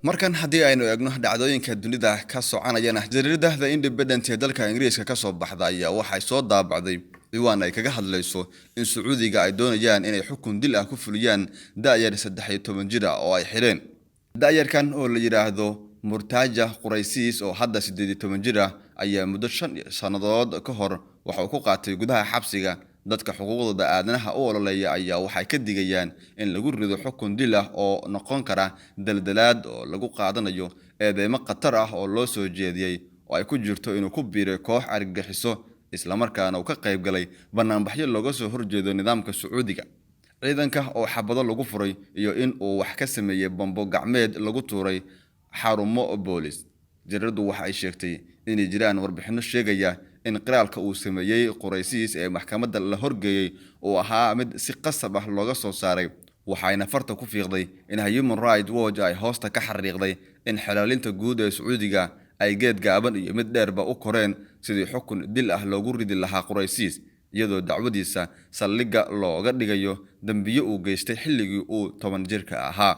markan haddii aynu eegno dhacdooyinka dunida ka soconayana jariirada The Independent ee dalka Ingiriiska ka soo baxda ayaa waxay soo daabacday diiwaan ay kaga hadlayso in Sacuudiga ay doonayaan inay xukun dil ah ku fuliyaan da'yar 13 jir ah oo ay xireen. Da'yarkan oo la yiraahdo Murtaja Quraysis oo hadda 18 jir ah ayaa muddo 5 sanadood ka hor waxa uu ku qaatay gudaha xabsiga. Dadka xuquuqdooda aadanaha u ololeeya ayaa waxay ka digayaan in lagu rido xukun dil ah oo noqon kara daldalaad oo lagu qaadanayo eedeymo khatar ah oo loo soo jeediyay oo ay ku jirto inuu ku biiray koox argagixiso isla markaana uu ka qayb galay banaanbaxyo looga soo horjeedo nidaamka Sacuudiga. Ciidanka oo xabado lagu furay iyo in uu wax ka sameeyay bambo gacmeed lagu tuuray xarumo boolis. Jariiradu waxa ay sheegtay in jiraan warbixino sheegaya in qiraalka uu sameeyay Quraysis ee maxkamadda la horgeeyay oo ahaa mid si qasab ah looga soo saaray, waxayna farta ku fiiqday in Human Rights Watch ay hoosta ka xariiqday in xalaalinta guud ee Sacuudiga ay geed gaaban iyo mid dheerba u koreen sidii xukun dil ah loogu ridi lahaa Quraysis, iyadoo dacwadiisa saldhigga looga dhigayo dambiyo uu geystay xilligii uu 10 jirka ahaa.